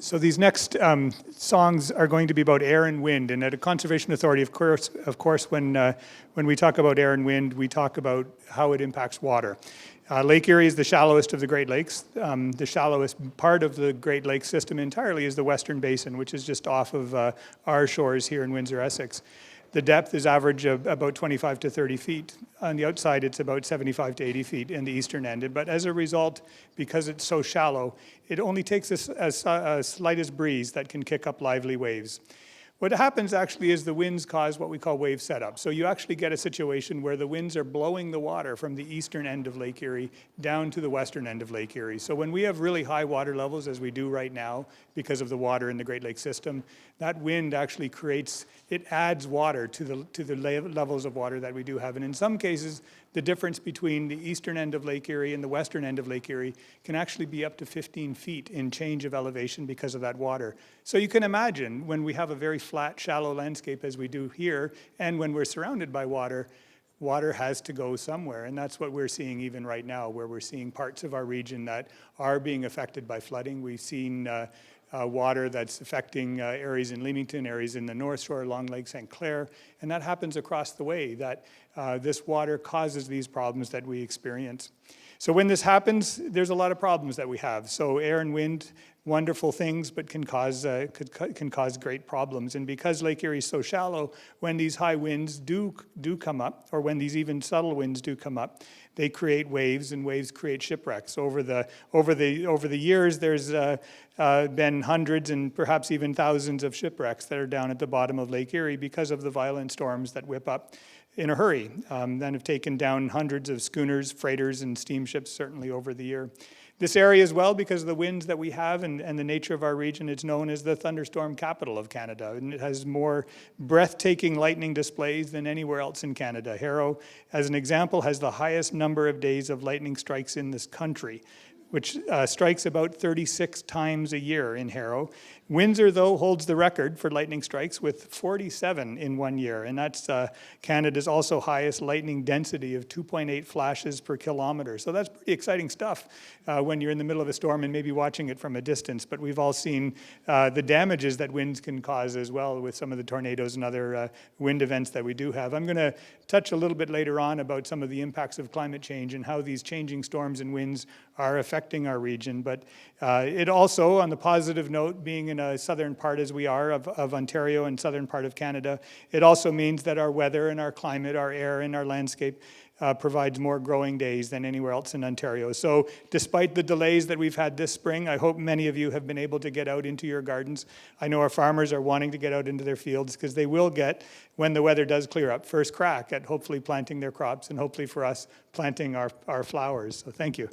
So these next songs are going to be about air and wind. And at a conservation authority, of course, when we talk about air and wind, we talk about how it impacts water. Lake Erie is the shallowest of the Great Lakes. The shallowest part of the Great Lakes system entirely is the Western Basin, which is just off of our shores here in Windsor, Essex. The depth is average of about 25 to 30 feet. On the outside, it's about 75 to 80 feet in the eastern end. But as a result, because it's so shallow, it only takes a slightest breeze that can kick up lively waves. What happens actually is the winds cause what we call wave setup. So you actually get a situation where the winds are blowing the water from the eastern end of Lake Erie down to the western end of Lake Erie. So when we have really high water levels, as we do right now, because of the water in the Great Lakes system, that wind actually adds water to the levels of water that we do have. And in some cases, the difference between the eastern end of Lake Erie and the western end of Lake Erie can actually be up to 15 feet in change of elevation because of that water. So you can imagine when we have a very flat, shallow landscape as we do here, and when we're surrounded by water, water has to go somewhere. And that's what we're seeing even right now, where we're seeing parts of our region that are being affected by flooding. We've seen water that's affecting areas in Leamington, areas in the North Shore along Lake St. Clair, and that happens across the way, that this water causes these problems that we experience. So when this happens, there's a lot of problems that we have. So air and wind, wonderful things, but can cause great problems. And because Lake Erie is so shallow, when these high winds do come up, or when these even subtle winds do come up, they create waves, and waves create shipwrecks. Over the years, there's been hundreds and perhaps even thousands of shipwrecks that are down at the bottom of Lake Erie because of the violent storms that whip up in a hurry, that have taken down hundreds of schooners, freighters, and steamships certainly over the year. This area as well, because of the winds that we have and the nature of our region, it's known as the thunderstorm capital of Canada, and it has more breathtaking lightning displays than anywhere else in Canada. Harrow, as an example, has the highest number of days of lightning strikes in this country, which strikes about 36 times a year in Harrow. Windsor, though, holds the record for lightning strikes with 47 in 1 year, and that's Canada's also highest lightning density of 2.8 flashes per kilometer. So that's pretty exciting stuff when you're in the middle of a storm and maybe watching it from a distance. But we've all seen the damages that winds can cause as well with some of the tornadoes and other wind events that we do have. I'm going to touch a little bit later on about some of the impacts of climate change and how these changing storms and winds are affecting our region. But it also, on the positive note, being in a southern part as we are of Ontario and southern part of Canada, it also means that our weather and our climate, our air and our landscape provides more growing days than anywhere else in Ontario. So despite the delays that we've had this spring, I hope many of you have been able to get out into your gardens. I know our farmers are wanting to get out into their fields because they will get, when the weather does clear up, first crack at hopefully planting their crops and hopefully for us planting our flowers. So thank you.